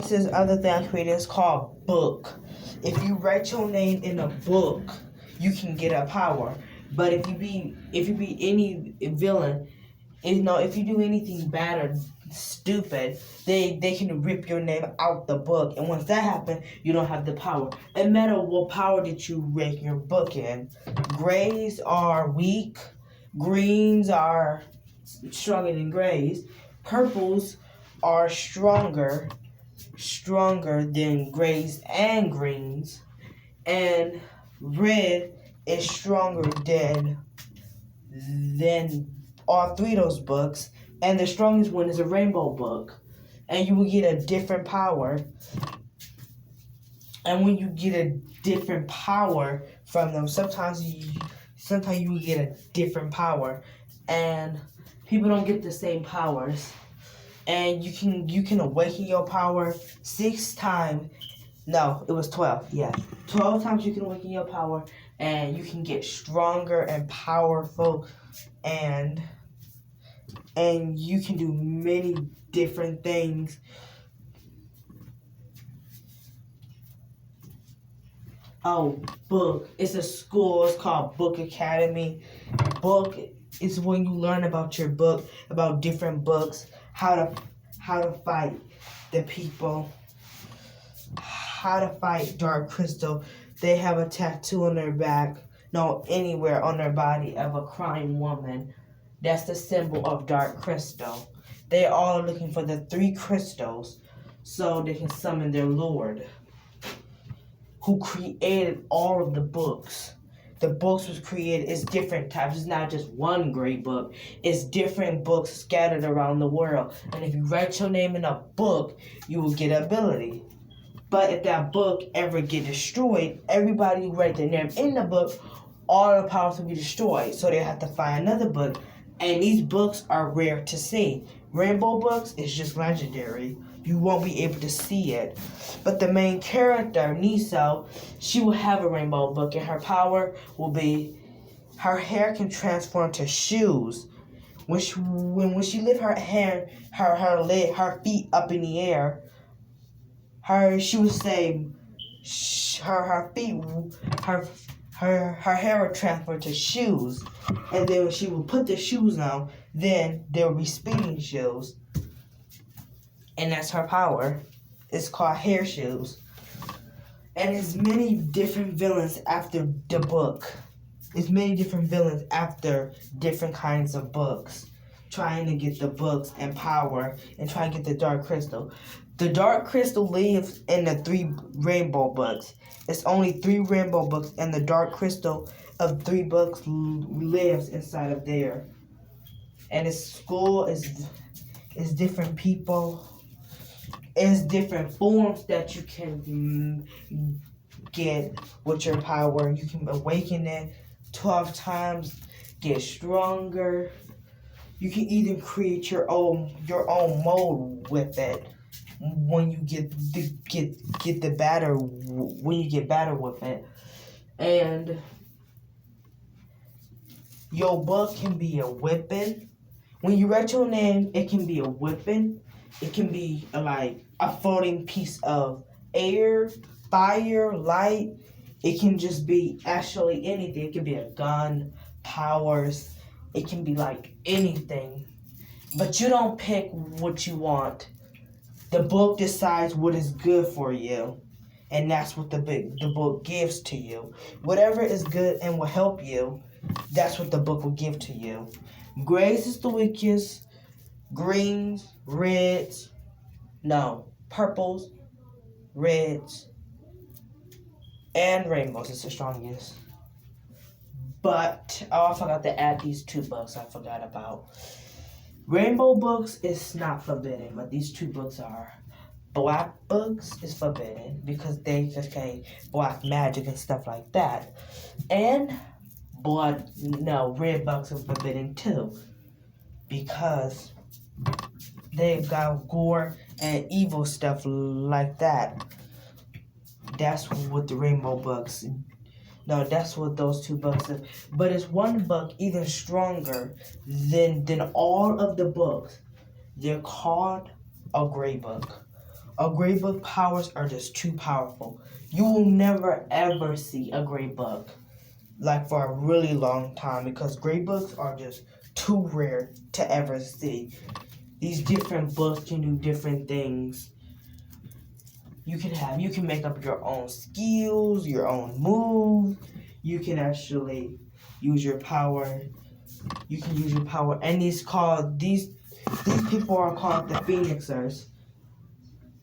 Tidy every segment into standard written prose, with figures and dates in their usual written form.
This is other thing I created. It's called book. If you write your name in a book, you can get a power. But if you be any villain, if you do anything bad or stupid, they can rip your name out the book. And once that happens, you don't have the power. No matter what power that you rank your book in. Grays are weak. Greens are stronger than grays. Purples are stronger than grays and greens. And red is stronger than all three of those books. And the strongest one is a rainbow book. And you will get a different power. And when you get a different power from them, sometimes you will get a different power. And people don't get the same powers. And you can awaken your power 6 times. No, it was 12. Yeah. 12 times you can awaken your power, and you can get stronger and powerful, and you can do many different things. Oh, book. It's a school. It's called Book Academy. Book is when you learn about your book, about different books, how to fight the people, how to fight Dark Crystal. They have a tattoo on their back, no, anywhere on their body of a crying woman. That's the symbol of Dark Crystal. They all are looking for the 3 crystals so they can summon their lord, who created all of the books. The books was created, it's different types. It's not just one great book. It's different books scattered around the world. And if you write your name in a book, you will get ability. But if that book ever get destroyed, everybody who write their name in the book, all the powers will be destroyed. So they have to find another book. And these books are rare to see. Rainbow books is just legendary. You won't be able to see it. But the main character, Niso, she will have a rainbow book, and her power will be her hair can transform to shoes. When she lift her hair, her feet up in the air, she would say her hair would transfer to shoes. And then when she would put the shoes on, then there would be spinning shoes. And that's her power. It's called hair shoes. And there's many different villains after the book. There's many different villains after different kinds of books, trying to get the books and power and trying to get the Dark Crystal. The Dark Crystal lives in the 3 rainbow books. It's only 3 rainbow books, and the Dark Crystal of 3 books lives inside of there. And its school is different people. It's different forms that you can get with your power. You can awaken it 12 times, get stronger. You can even create your own mode with it when you get the batter when you get better with it. And your book can be a weapon. When you write your name, it can be a weapon. It can be like a floating piece of air, fire, light. It can just be actually anything. It can be a gun, powers. It can be like anything. But you don't pick what you want. The book decides what is good for you. And that's what the book gives to you. Whatever is good and will help you, that's what the book will give to you. Grays is the weakest. Greens, reds, purples, reds, and rainbows is the strongest. But, I forgot to add these 2 books I forgot about. Rainbow books is not forbidden, but these 2 books are. Black books is forbidden because they contain black magic and stuff like that. And red books are forbidden too, because they've got gore and evil stuff like that. That's what the rainbow books. No, that's what those 2 books are. But it's one book even stronger than all of the books. They're called a gray book. A gray book powers are just too powerful. You will never ever see a gray book like for a really long time because gray books are just too rare to ever see. These different books can do different things. You can make up your own skills, your own move. You can actually use your power. You can use your power, and these people are called the Phoenixers.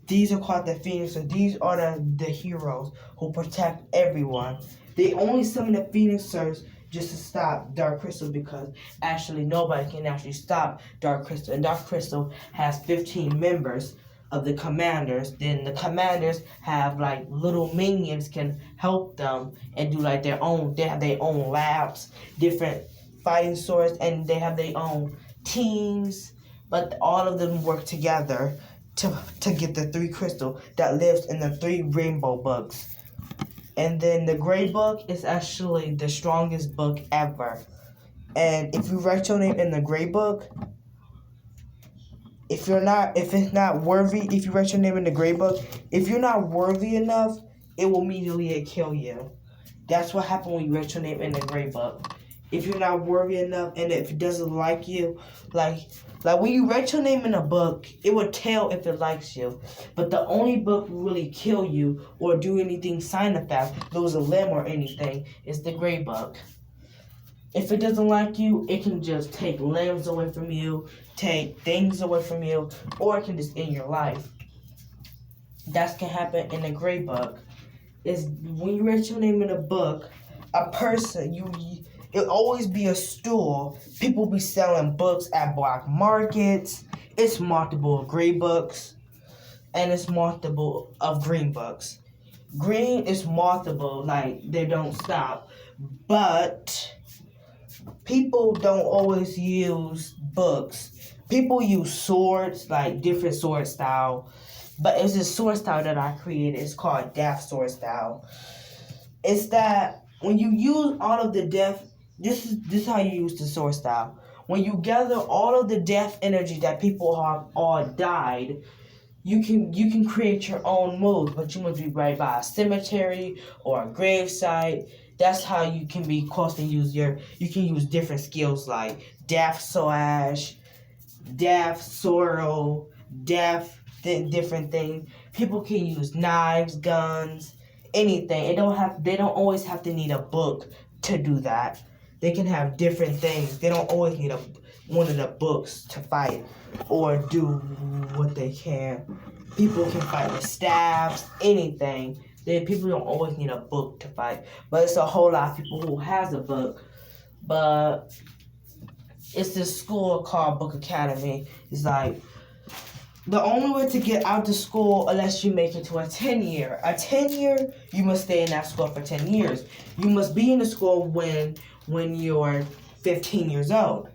These are called the Phoenixers. These are the heroes who protect everyone. They only summon the Phoenixers just to stop Dark Crystal because actually nobody can actually stop Dark Crystal. And Dark Crystal has 15 members of the commanders. Then the commanders have like little minions can help them and do like their own. They have their own labs, different fighting swords, and they have their own teams. But all of them work together to get the 3 crystal that lives in the 3 rainbow books. And then the gray book is actually the strongest book ever. And if you write your name in the gray book, if you write your name in the gray book, if you're not worthy enough, it will immediately kill you. That's what happens when you write your name in the gray book. If you're not worthy enough and if it doesn't like you, like when you write your name in a book, it will tell if it likes you. But the only book will really kill you or do anything sign effect, lose a limb or anything, is the gray book. If it doesn't like you, it can just take limbs away from you, take things away from you, or it can just end your life. That can happen in the gray book. Is when you write your name in a book, a person, it'll always be a store. People be selling books at black markets. It's multiple gray books, and it's multiple of green books. Green is multiple, like they don't stop. But people don't always use books. People use swords, like different sword style. But it's a sword style that I created. It's called Death Sword Style. It's that when you use all of the death, this is how you use the sword style. When you gather all of the death energy that people have all died, you can create your own move, but you must be right by a cemetery or a gravesite. That's how you can be close and you can use different skills like Death Slash, Death Sorrow, Death different things. People can use knives, guns, anything. They don't always have to need a book to do that. They can have different things. They don't always need one of the books to fight or do what they can. People can fight with staffs, anything. People don't always need a book to fight. But it's a whole lot of people who has a book. But it's this school called Book Academy. It's like the only way to get out of school unless you make it to a 10-year. A 10-year, you must stay in that school for 10 years. You must be in the school when you're 15 years old.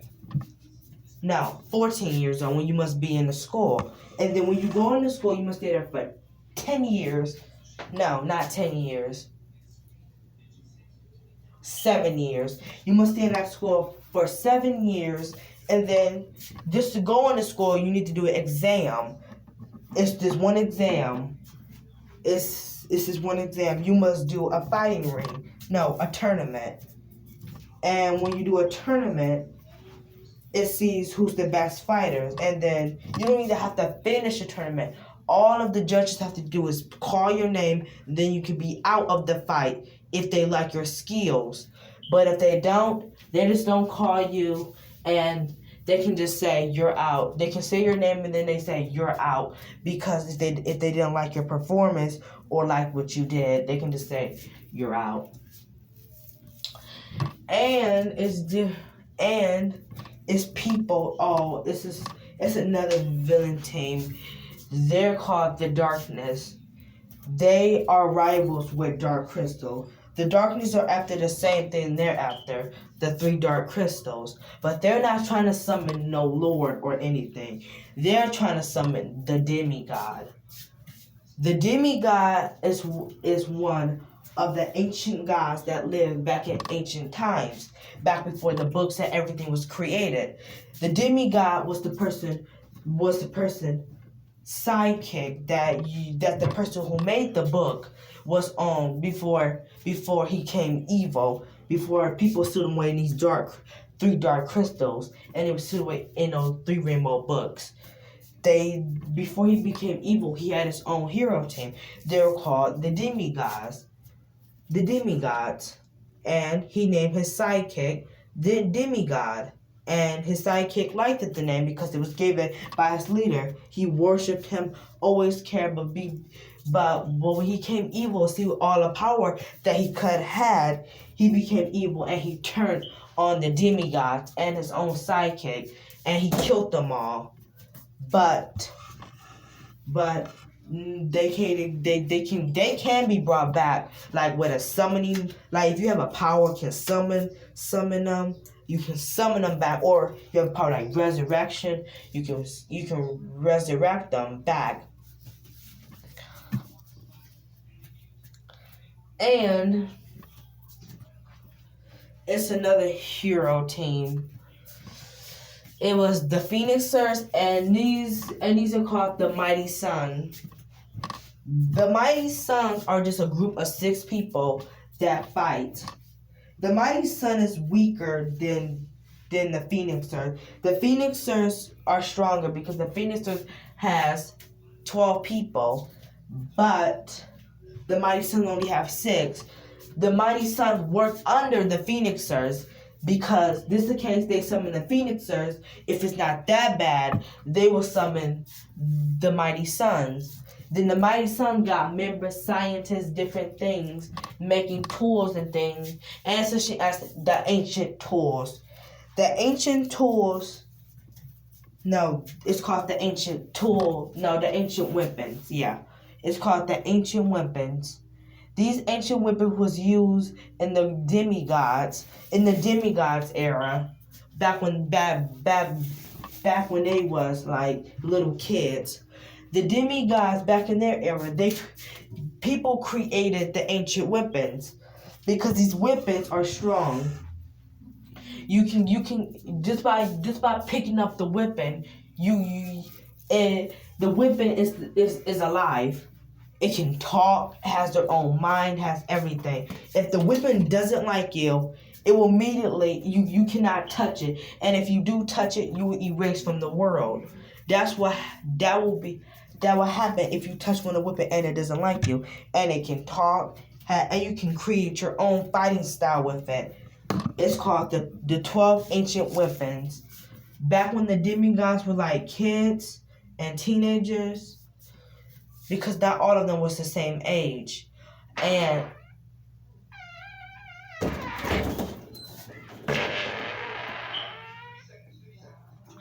No, 14 years old when you must be in the school. And then when you go into school, you must stay there for 10 years. No, not 10 years. 7 years. You must stay in that school for 7 years. And then just to go into school, you need to do an exam. It's this one exam. It's this one exam. You must do a fighting ring. No, a tournament. And when you do a tournament, it sees who's the best fighters. And then you don't even have to finish the tournament. All of the judges have to do is call your name. Then you can be out of the fight if they like your skills. But if they don't, they just don't call you. And they can just say you're out. They can say your name and then they say you're out. Because if they didn't like your performance or like what you did, they can just say you're out. And it's people. Oh, it's another villain team. They're called the Darkness. They are rivals with Dark Crystal. The Darkness are after the same thing they're after, the 3 Dark Crystals. But they're not trying to summon no Lord or anything. They're trying to summon the Demigod. The Demigod is one of the ancient gods that lived back in ancient times, back before the books and everything was created. The Demigod was the person sidekick that the person who made the book was on before he came evil, before people stood away in these three dark crystals, and it was stood away in those three rainbow books. Before he became evil, he had his own hero team. They were called the demigods. And he named his sidekick the demigod. And his sidekick liked the name because it was given by his leader. He worshipped him, always cared, but when he came evil, see all the power that he could had, he became evil and he turned on the demigods and his own sidekick, and he killed them all. But they can be brought back, like with a summoning. Like if you have a power, can summon them. You can summon them back, or you have a power like resurrection. You can resurrect them back. And it's another hero team. It was the Phoenixers, and these are called the Mighty Suns. The Mighty Suns are just a group of 6 people that fight. The Mighty Sun is weaker than the Phoenixers. The Phoenixers are stronger because the Phoenixers has 12 people, but the Mighty Sun only have 6. The Mighty Sun work under the Phoenixers because this is the case they summon the Phoenixers. If it's not that bad, they will summon the Mighty Suns. Then the Mighty Sun got members, scientists, different things, making tools and things, and especially as the ancient tools. The ancient tools, no, it's called the ancient tool, no, the ancient weapons, yeah. It's called the ancient weapons. These ancient weapons was used in the demigods era, back when they was like little kids. The demigods back in their era, people created the ancient weapons because these weapons are strong. You can just by picking up the weapon, the weapon is alive. It can talk, has their own mind, has everything. If the weapon doesn't like you, it will immediately, you cannot touch it. And if you do touch it, you will erase from the world. That will happen if you touch one of the weapon and it doesn't like you. And it can talk, and you can create your own fighting style with it. It's called the 12 ancient weapons. Back when the demigods were like kids and teenagers, because not all of them was the same age. And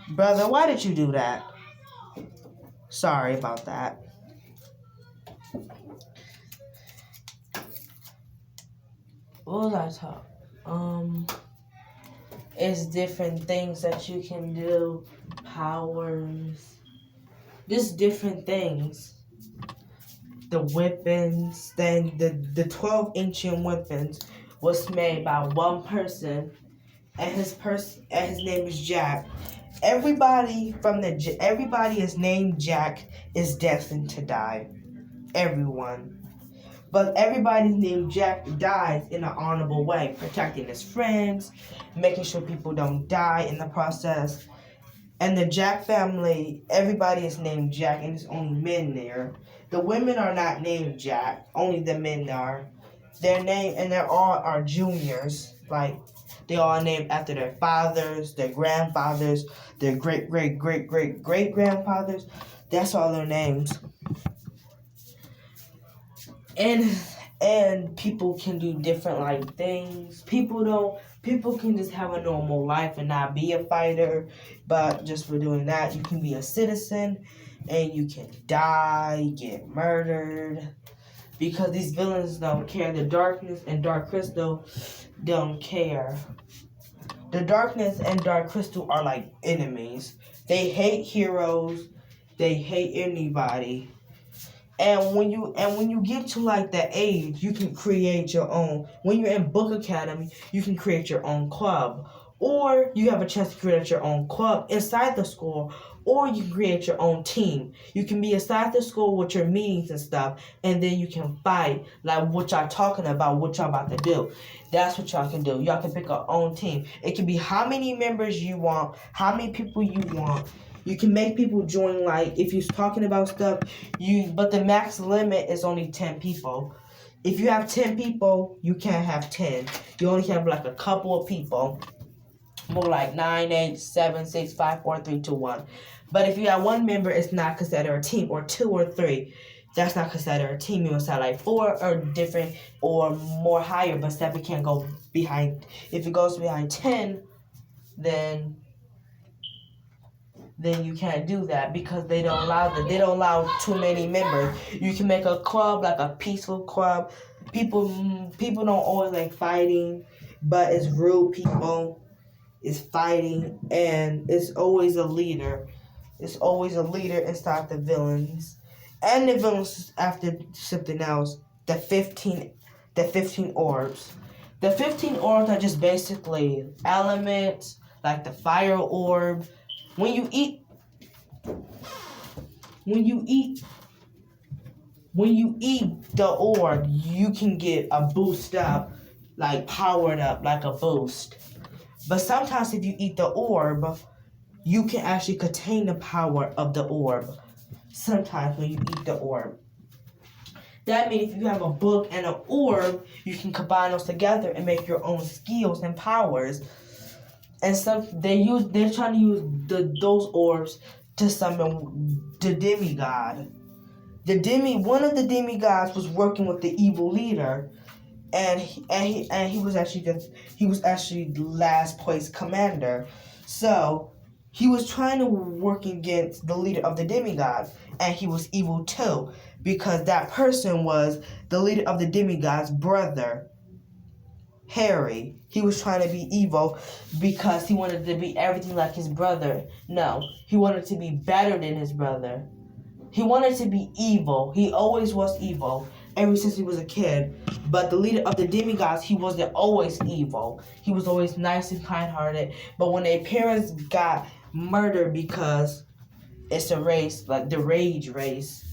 brother, why did you do that? Sorry about that. What was I talking? It's different things that you can do, powers, just different things. The weapons, then the 12 ancient weapons was made by one person, and his name is Jack. Everybody is named Jack is destined to die. Everyone. But everybody named Jack dies in an honorable way, protecting his friends, making sure people don't die in the process. And the Jack family, everybody is named Jack, and there's only men there. The women are not named Jack, only the men are. Their name, and they all are juniors. Like, they all named after their fathers, their grandfathers, their great-great-great-great-great-grandfathers. That's all their names. And people can do different like things. People can just have a normal life and not be a fighter, but just for doing that, you can be a citizen and you can die, get murdered, because these villains don't care. The Darkness and Dark Crystal don't care. The Darkness and Dark Crystal are like enemies. They hate heroes. They hate anybody. And when you get to like that age, you can create your own. When you're in Book Academy, you can create your own club. Or you have a chance to create your own club inside the school. or you can create your own team. You can be inside the school with your meetings and stuff, and then you can fight like what y'all talking about, what y'all about to do. That's what y'all can do. Y'all can pick your own team. It can be how many members you want, how many people you want. You can make people join, like if you're talking about stuff, but the max limit is only 10 people. If you have 10 people, you can't have 10. You only have like a couple of people. More like 9, 8, 7, 6, 5, 4, 3, 2, 1. But if you have one member, it's not considered a team. Or 2 or 3, that's not considered a team. You must have like 4 or different or more higher, but 7 can't go behind. If it goes behind 10, then you can't do that because they don't allow that. They don't allow too many members. You can make a club, like a peaceful club. People don't always like fighting, but it's rude people. Is fighting, and it's always a leader. It's always a leader inside the villains. And the villains after something else. The 15 orbs. The 15 orbs are just basically elements, like the fire orb. When you eat the orb, you can get a boost up, like powered up, like a boost. But sometimes if you eat the orb, you can actually contain the power of the orb. Sometimes when you eat the orb. That means if you have a book and an orb, you can combine those together and make your own skills and powers. And they're trying to use those orbs to summon the demigod. One of the demigods was working with the evil leader. And he was actually the last place commander. So he was trying to work against the leader of the demigods, and he was evil too, because that person was the leader of the demigods' brother, Harry. He was trying to be evil because he wanted to be everything like his brother. No, he wanted to be better than his brother. He wanted to be evil. He always was evil ever since he was a kid. But the leader of the demigods, he wasn't always evil. He was always nice and kind-hearted. But when their parents got murdered because it's a race, like the rage race,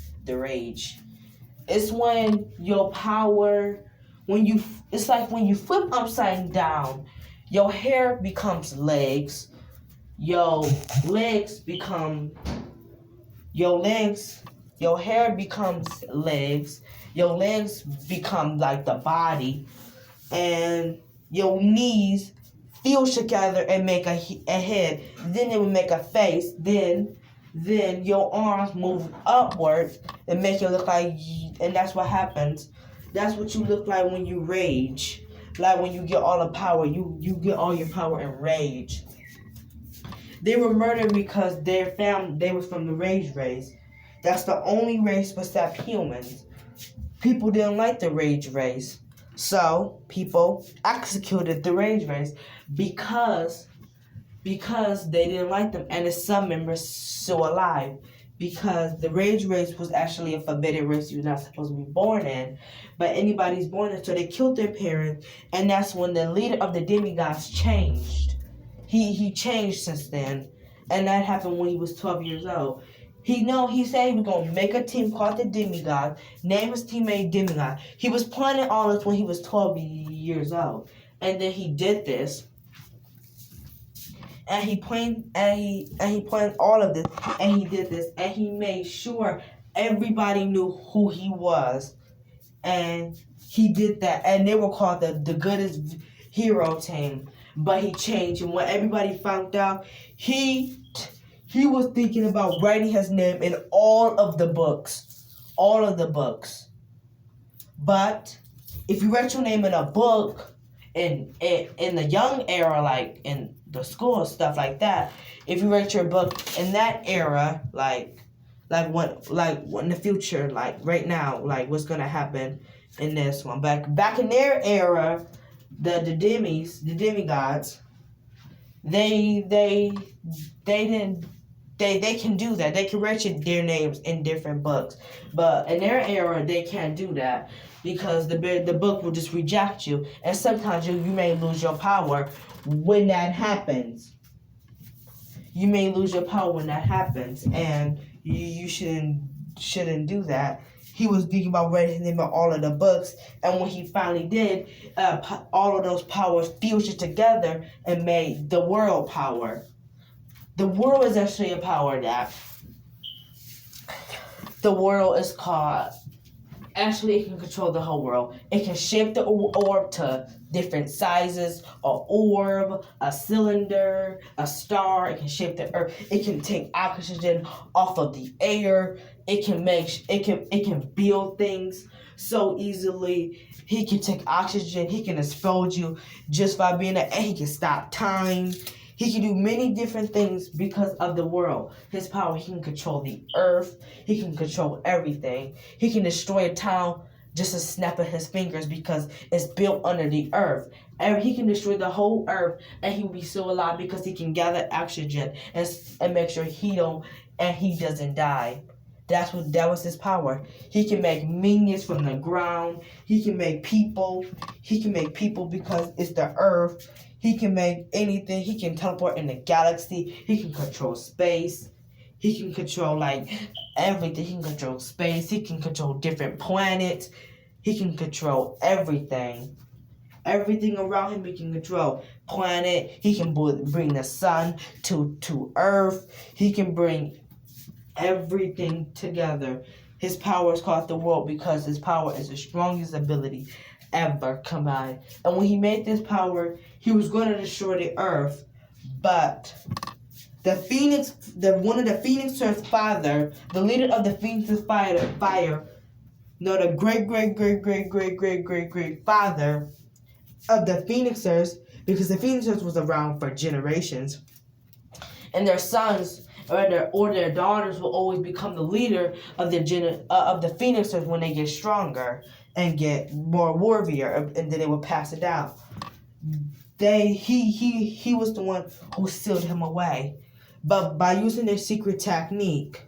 it's when your power, it's like when you flip upside down, your hair becomes legs, your hair becomes legs, your legs become like the body, and your knees fuse together and make a head. Then it will make a face. Then your arms move upwards and make you look like, and that's what happens. That's what you look like when you rage. Like when you get all the power, you get all your power in rage. They were murdered because they was from the rage race. That's the only race besides humans. People didn't like the rage race. So people executed the rage race because they didn't like them, and some members still alive. Because the rage race was actually a forbidden race you're not supposed to be born in. But anybody's born in, so they killed their parents, and that's when the leader of the demigods changed. He changed since then, and that happened when he was 12 years old. He said he was going to make a team called the Demigod, name his teammate Demigod. He was planning all this when he was 12 years old. And then he did this. And he planned all of this, and he did this, and he made sure everybody knew who he was. And he did that, and they were called the Goodest Hero Team. But he changed, and when everybody found out, he was thinking about writing his name in all of the books. But if you write your name in a book in the young era, like in the school and stuff like that, if you write your book in that era, like when in the future, like right now, like what's gonna happen in this one. Back in their era, the demigods, they can do that. They can write their names in different books. But in their era, they can't do that because the book will just reject you. And sometimes you may lose your power when that happens. you may lose your power when that happens, and you shouldn't do that. He was thinking about writing all of the books, and when he finally did, all of those powers fused together and made the world power. The world is actually a power that the world is called. Actually, it can control the whole world. It can shape the orb to different sizes, a orb, a cylinder, a star. It can shape the earth. It can take oxygen off of the air. It can build things so easily. He can take oxygen. He can explode you just by being there. And he can stop time. He can do many different things because of the world. His power, he can control the earth. He can control everything. He can destroy a town just a snap of his fingers because it's built under the earth. And he can destroy the whole earth and he will be still alive because he can gather oxygen and make sure he doesn't die. That was his power. He can make minions from the ground. He can make people. He can make people because it's the earth. He can make anything. He can teleport in the galaxy. He can control space. He can control everything. He can control space. He can control different planets. He can control everything. Everything around him he can control. Planet. He can bring the sun to Earth. He can bring everything together. His power is called the world because his power is the strongest ability ever combined. And when he made this power, he was going to destroy the earth, but one of the Phoenixers' father, the leader of the Phoenix's fire, no, the great father of the Phoenixers, because the Phoenixers was around for generations, and their sons or their daughters will always become the leader of the Phoenixers when they get stronger and get more warrior, and then they will pass it down. He was the one who sealed him away, but by using their secret technique,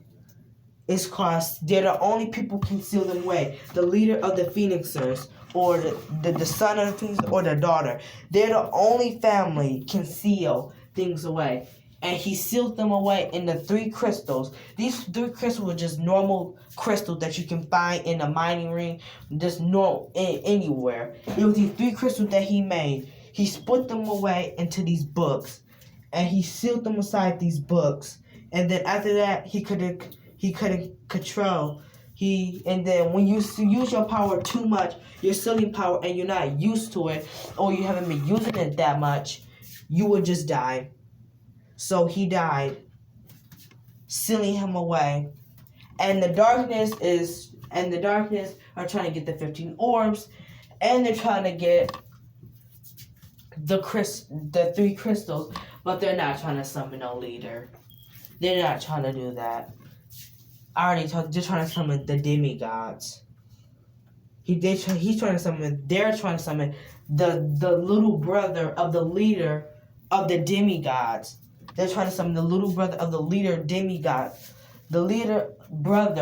it's cause they're the only people who can seal them away. The leader of the Phoenixers, or the son of the Phoenix, or the daughter, they're the only family can seal things away. And he sealed them away in the 3 crystals. These 3 crystals were just normal crystals that you can find in a mining ring, just normal anywhere. It was these 3 crystals that he made. He put them away into these books, and he sealed them inside these books. And then after that, he couldn't control. And then when you use your power too much, your sealing power, and you're not used to it, or you haven't been using it that much, you would just die. So he died, sealing him away. And the darkness are trying to get the 15 orbs, and they're trying to get the 3 crystals, but they're not trying to summon no leader. They're not trying to do that. I already told you, they're trying to summon the demigods. They're trying to summon the little brother of the leader of the demigods. They're trying to summon the little brother of the leader demigod. The leader of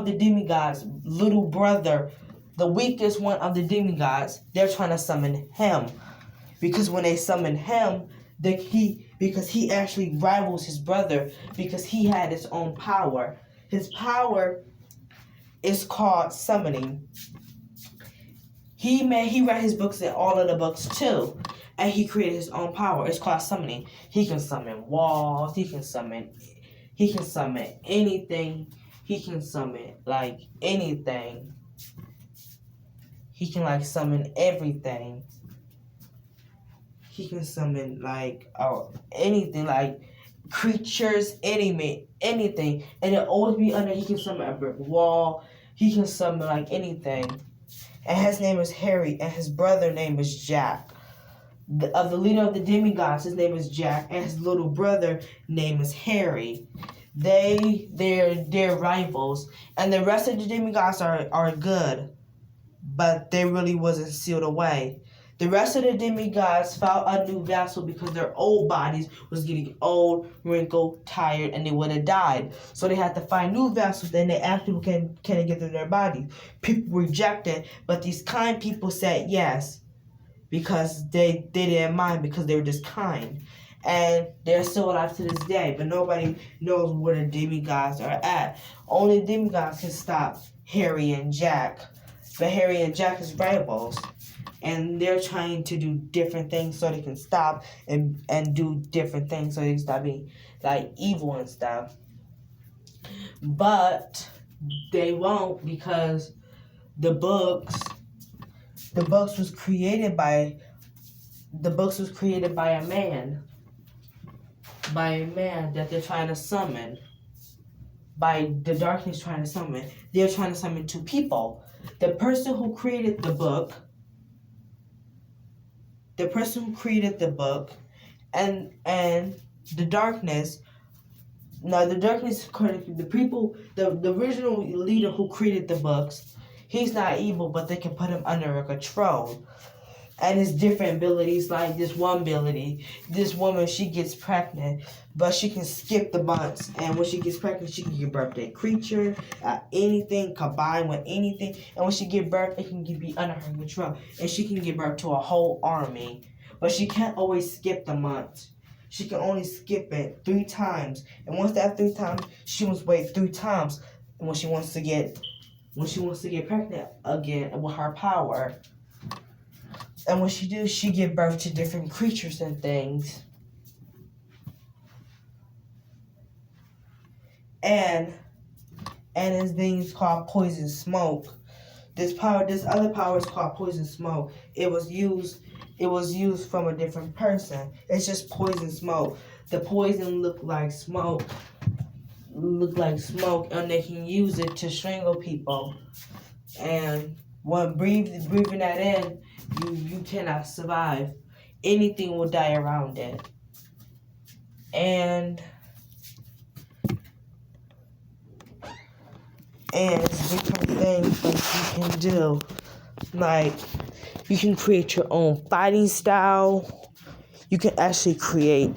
the demigods, little brother, the weakest one of the demigods, they're trying to summon him. Because when they summon him, because he actually rivals his brother, because he had his own power. His power is called summoning. He wrote his books in all of the books too. And he created his own power. It's called summoning. He can summon walls. He can summon anything. He can summon anything. He can summon everything. He can summon anything, creatures, anything. And it always be under. He can summon a brick wall. He can summon anything. And his name is Harry, and his brother name is Jack. Of the leader of the demigods, his name is Jack, and his little brother name is Harry. They're rivals, and the rest of the demigods are good, but they really wasn't sealed away. The rest of the demigods found a new vessel because their old bodies was getting old, wrinkled, tired, and they would have died. So they had to find new vessels, and they asked people, can they get through their bodies? People rejected, but these kind people said yes, because they didn't mind, because they were just kind. and they're still alive to this day, but nobody knows where the demigods are at. Only demigods can stop Harry and Jack, but Harry and Jack is rivals, and they're trying to do different things so they can stop and do different things so they can stop being like evil and stuff. But they won't, because the books was created by a man. By a man that they're trying to summon. By the darkness trying to summon. They're trying to summon two people. The person who created the book and the darkness. Now the darkness, the original leader who created the books, he's not evil, but they can put him under a control. And his different abilities, like this one ability, this woman, she gets pregnant, but she can skip the months. And when she gets pregnant, she can give birth to a creature, anything, combined with anything. And when she gives birth, it can be under her control. And she can give birth to a whole army. But she can't always skip the months. She can only skip it 3 times. And once that 3 times, she must wait 3 times. And when she wants to get pregnant again with her power. And when she do, she give birth to different creatures and things. And this thing is called poison smoke. This other power is called poison smoke. It was used from a different person. It's just poison smoke. The poison look like smoke, and they can use it to strangle people. And when breathing that in, you cannot survive. Anything will die around it. And it's different things like you can do. Like, you can create your own fighting style. You can actually create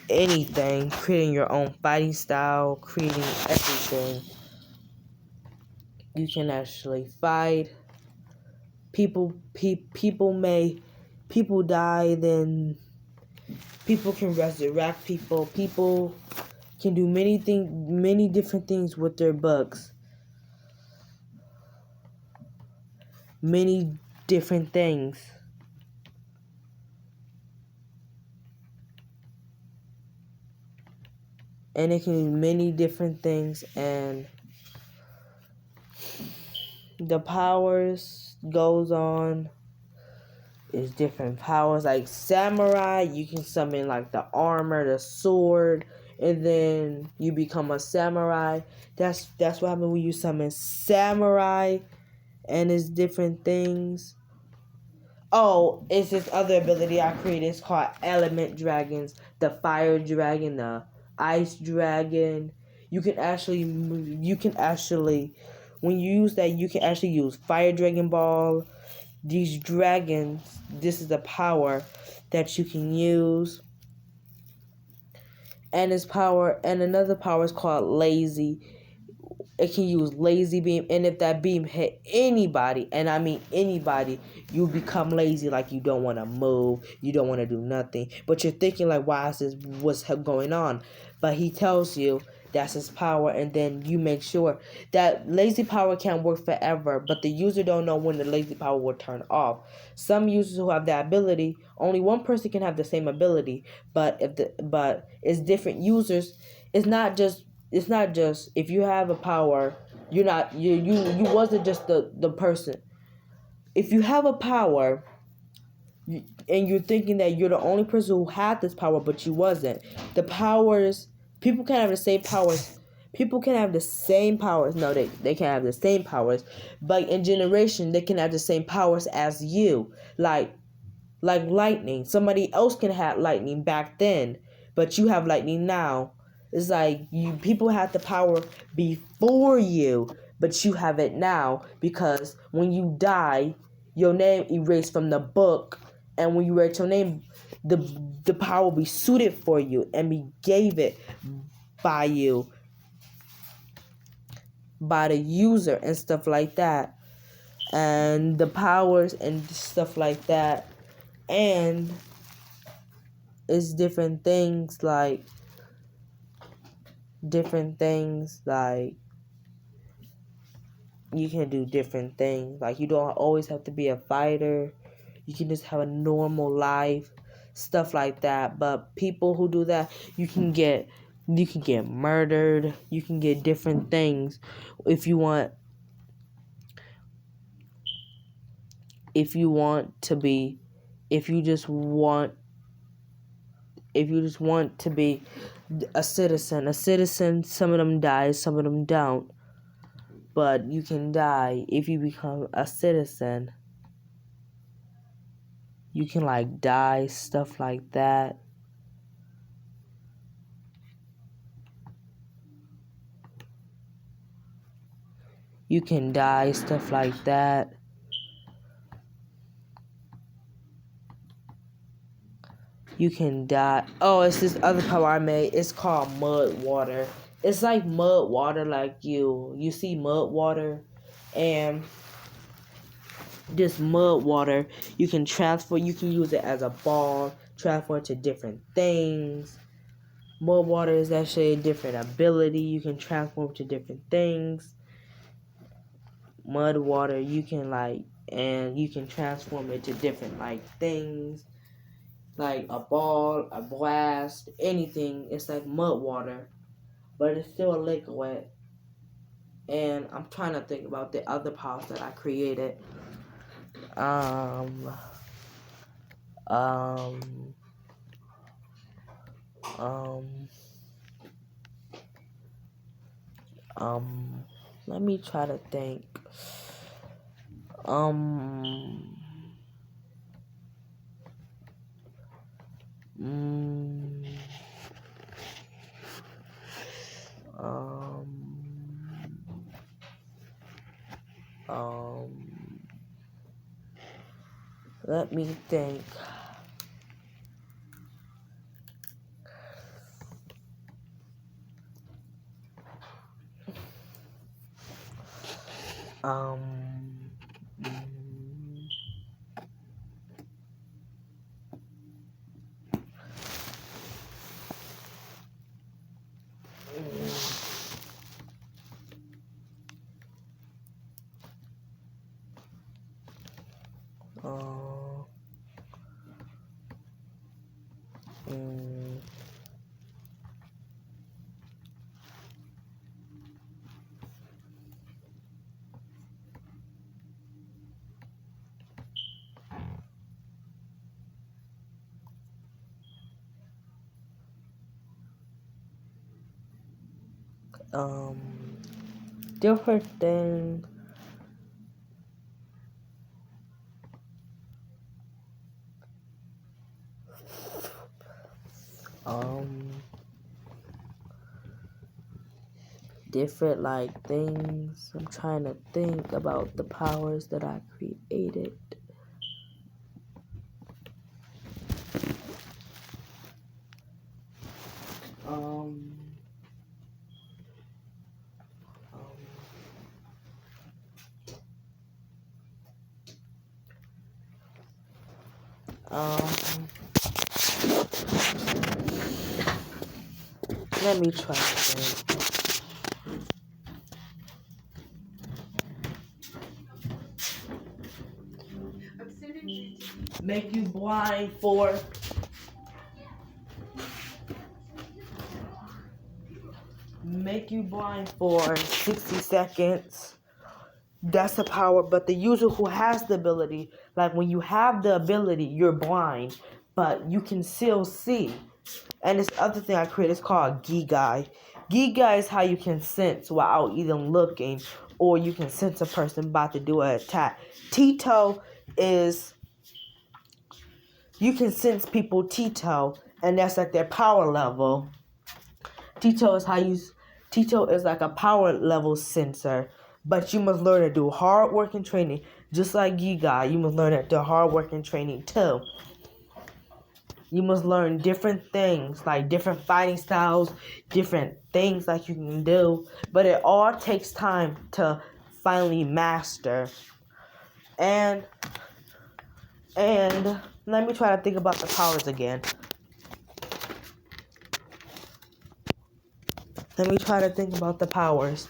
anything. Creating your own fighting style. Creating everything. You can actually fight. People die, then people can resurrect people. People can do many different things with their books. Many different things. And it can do many different things, and the powers goes on. Is different powers, like samurai, you can summon like the armor, the sword, and then you become a samurai. That's what happens when you summon samurai. And it's different things. Oh, it's this other ability I created. It's called element dragons. The fire dragon, the ice dragon. You can actually, when you use that, you can actually use fire dragon ball. These dragons, this is the power that you can use. And another power is called lazy. It can use lazy beam, and if that beam hit anybody, and I mean anybody, you become lazy, like you don't want to move, you don't want to do nothing. But you're thinking like, why is this, what's going on? But he tells you that's his power, and then you make sure that lazy power can't work forever, but the user don't know when the lazy power will turn off. Some users who have that ability, only one person can have the same ability, but it's different users. It's not just if you have a power, you wasn't just the person. If you have a power, and you're thinking that you're the only person who had this power, but you wasn't. The powers, people can have the same powers. People can have the same powers. No, they can't have the same powers. But in generation, they can have the same powers as you. Like lightning. Somebody else can have lightning back then, but you have lightning now. It's like people had the power before you, but you have it now, because when you die, your name erased from the book, and when you write your name, the power will be suited for you and be gave it by you, by the user and stuff like that, and the powers and stuff like that, and it's different things like you can do different things. Like you don't always have to be a fighter. You can just have a normal life, stuff like that. But people who do that, you can get murdered. You can get different things if you want to be if you just want to be a citizen. Some of them die, some of them don't. But you can die if you become a citizen. You can like die, stuff like that. You can die, stuff like that. You can die. Oh, it's this other power I made. It's called mud water. It's like mud water, like you see mud water, and this mud water you can transfer. You can use it as a ball, transfer it to different things. Mud water is actually a different ability. You can transform to different things. Mud water, you can transform it to different things. Like a ball, a blast, anything. It's like mud water, but it's still a liquid. And I'm trying to think about the other powers that I created. Um, let me try to think. Let me think. Different things. Different things. I'm trying to think about the powers that I created. Let me try to think. Make you blind for 60 seconds. That's the power, but the user who has the ability, like when you have the ability, you're blind, but you can still see. And this other thing I created is called Gigai. Gigai is how you can sense without even looking, or you can sense a person about to do an attack. Tito is, you can sense people Tito, and that's like their power level. Tito is like a power level sensor, but you must learn to do hard work and training. Just like Gigai, you must learn to do hard work and training too. You must learn different things, like different fighting styles, different things like you can do, but it all takes time to finally master. And let me try to think about the powers again. Let me try to think about the powers.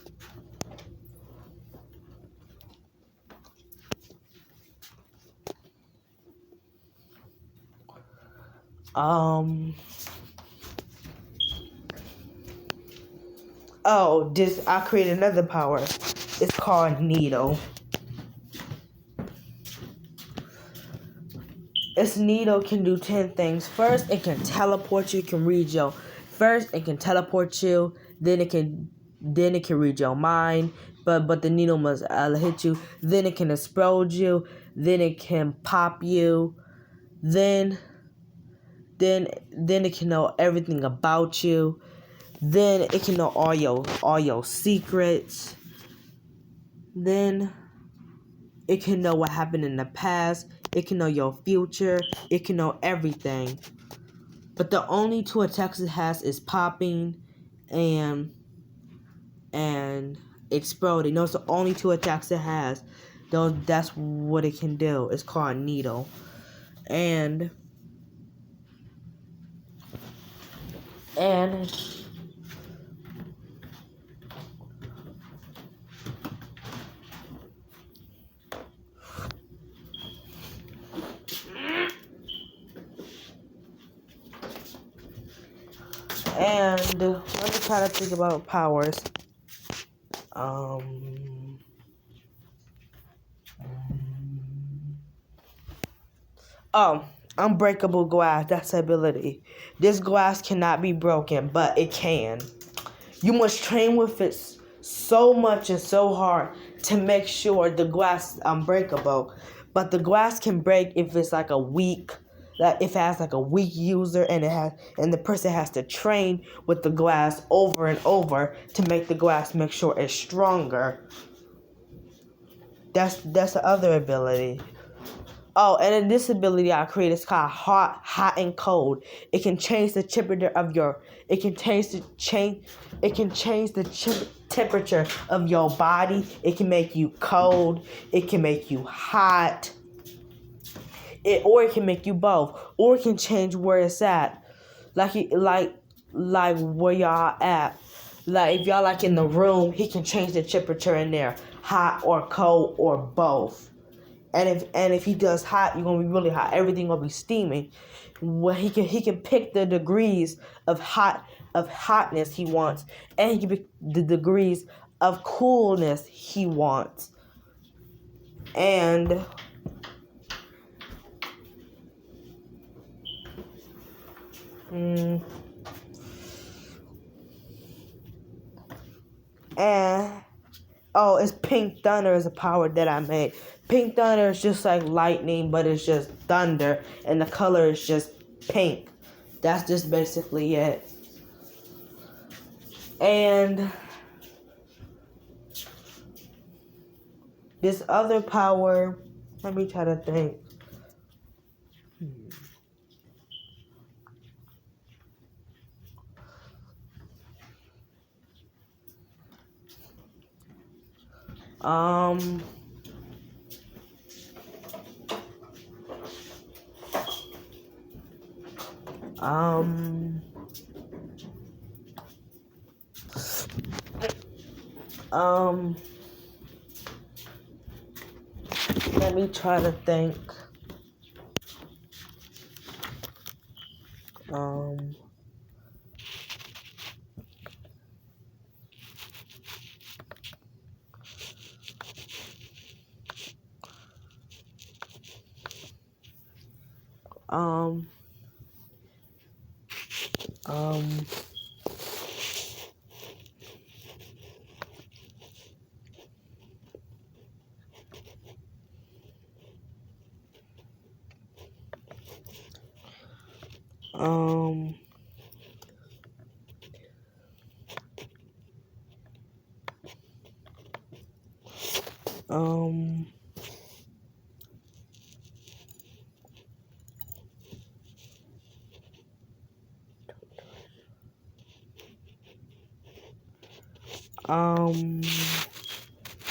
Oh, I created another power. It's called Needle. This needle can do 10 things. First, it can teleport you. It can read your. First, it can teleport you. Then it can read your mind. But the needle must hit you. Then it can explode you. Then it can pop you. Then it can know everything about you. Then it can know all your secrets. Then it can know what happened in the past. It can know your future. It can know everything. But the only two attacks it has is popping and exploding. Those are the only two attacks it has. That's what it can do. It's called Needle. And let me try to think about powers. Unbreakable glass. That's the ability. This glass cannot be broken, but it can. You must train with it so much and so hard to make sure the glass is unbreakable. But the glass can break if it's like if it has like a weak user and the person has to train with the glass over and over to make the glass make sure it's stronger. That's the other ability. Oh, and then this ability I created is called hot and cold. It can change the temperature of your. It can change the temperature of your body. It can make you cold. It can make you hot. Or it can make you both. Or it can change where it's at, like where y'all at. Like if y'all like in the room, he can change the temperature in there, hot or cold or both. And if he does hot, you're gonna be really hot. Everything gonna be steaming. Well, he can pick the degrees of hotness he wants, and he can pick the degrees of coolness he wants. And it's Pink Thunder is a power that I made. Pink Thunder is just like lightning, but it's just thunder, and the color is just pink. That's just basically it. And this other power, let me try to think. Let me try to think.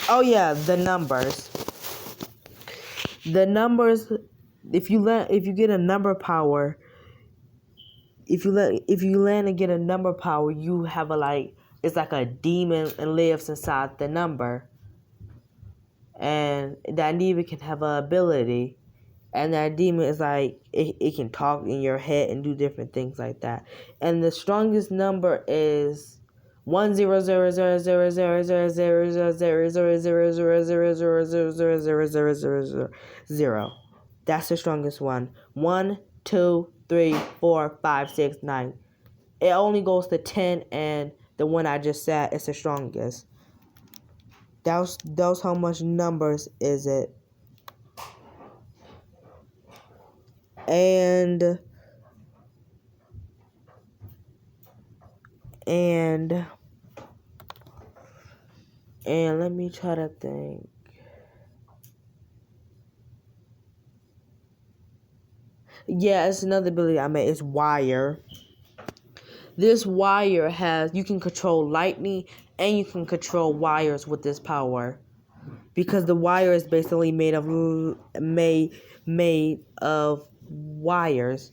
Oh yeah, the numbers. The numbers. If you get a number power, if you land and get a number power, you have a it's like a demon and lives inside the number. And that demon can have an ability. And that demon is like, it can talk in your head and do different things like that. And the strongest number is 1000000000000000000000000. That's the strongest one. 1, 2, 3, 4, 5, 6, 9. It only goes to 10, and the one I just said is the strongest. That's how much numbers is it. And let me try to think. Yeah, it's another ability I made. It's wire. This wire you can control lightning and you can control wires with this power. Because the wire is basically made of wires.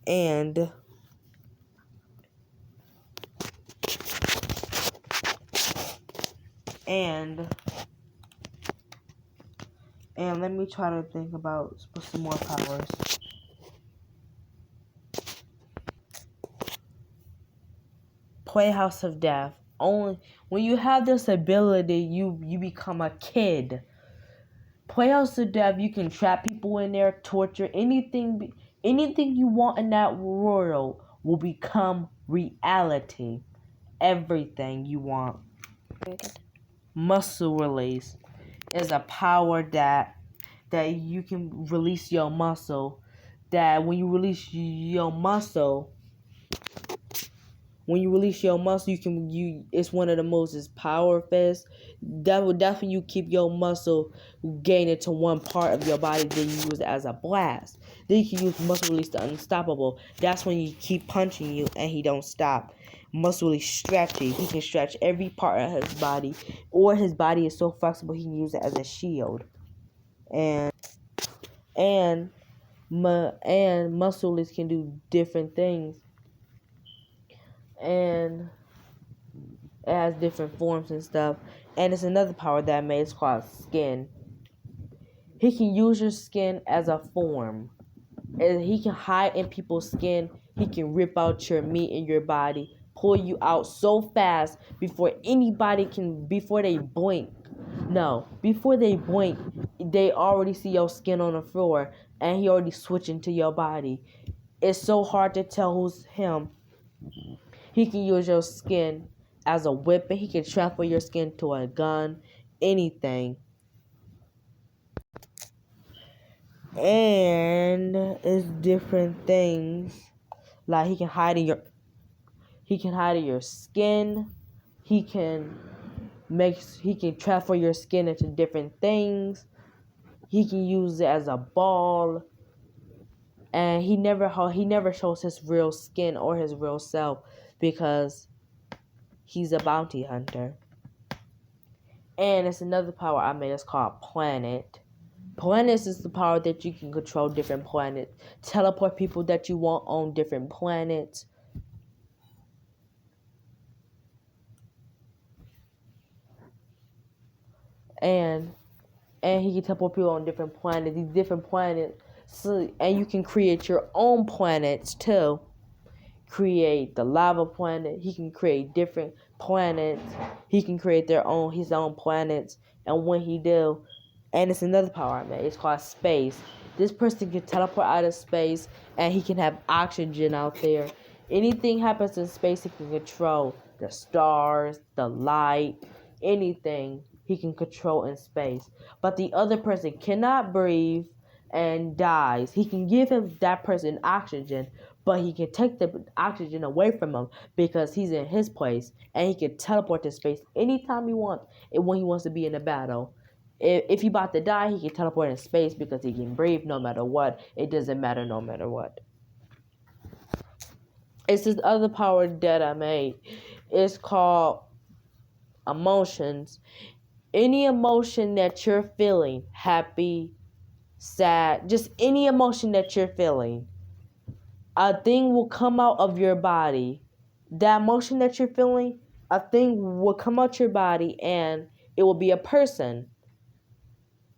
And let me try to think about some more powers. Playhouse of Death. Only when you have this ability, you become a kid. Playhouse of Death, you can trap people in there, torture, anything you want in that world will become reality. Everything you want. Muscle release is a power that you can release your muscle. That when you release your muscle, it's one of the most powerful. That will definitely you keep your muscle gain to one part of your body, then you use it as a blast. Then you can use muscle release to unstoppable. That's when you keep punching you and he don't stop. Muscle release stretchy. He can stretch every part of his body, or his body is so flexible he can use it as a shield. And muscle release can do different things. And it has different forms and stuff. And it's another power that I made. It's called skin. He can use your skin as a form. And he can hide in people's skin. He can rip out your meat in your body. Pull you out so fast before they blink. No, before they blink, they already see your skin on the floor. And he already switched into your body. It's so hard to tell who's him. He can use your skin as a weapon. He can transfer your skin to a gun, anything. And it's different things. Like he can hide in your skin. He can transfer your skin into different things. He can use it as a ball. And he never shows his real skin or his real self because he's a bounty hunter. And it's another power I made. It's called Planet. Planets is the power that you can control different planets. Teleport people that you want on different planets. And he can teleport people on different planets. These different planets. And you can create your own planets too. Create the lava planet. He can create different planets. He can create his own planets. And when he do, and it's another power I made. It's called space. This person can teleport out of space, and he can have oxygen out there. Anything happens in space, he can control. The stars, the light, anything he can control in space. But the other person cannot breathe and dies. He can give that person oxygen, but he can take the oxygen away from him because he's in his place, and he can teleport to space anytime he wants when he wants to be in a battle. If he's about to die, he can teleport in space because he can breathe no matter what. It doesn't matter no matter what. It's this other power that I made. It's called emotions. Any emotion that you're feeling, happy, sad, just any emotion that you're feeling, a thing will come out of your body. That emotion that you're feeling, a thing will come out your body and it will be a person.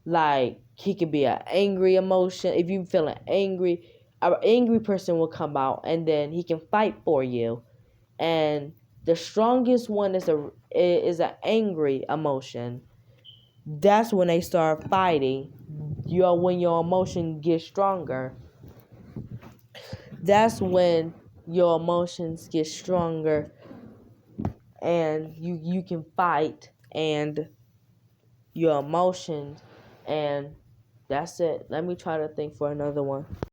Like, he could be an angry emotion. If you're feeling angry, an angry person will come out and then he can fight for you. And the strongest one is an angry emotion. That's when they start fighting. When your emotion gets stronger. That's when your emotions get stronger and you can fight and your emotions, and that's it. Let me try to think for another one.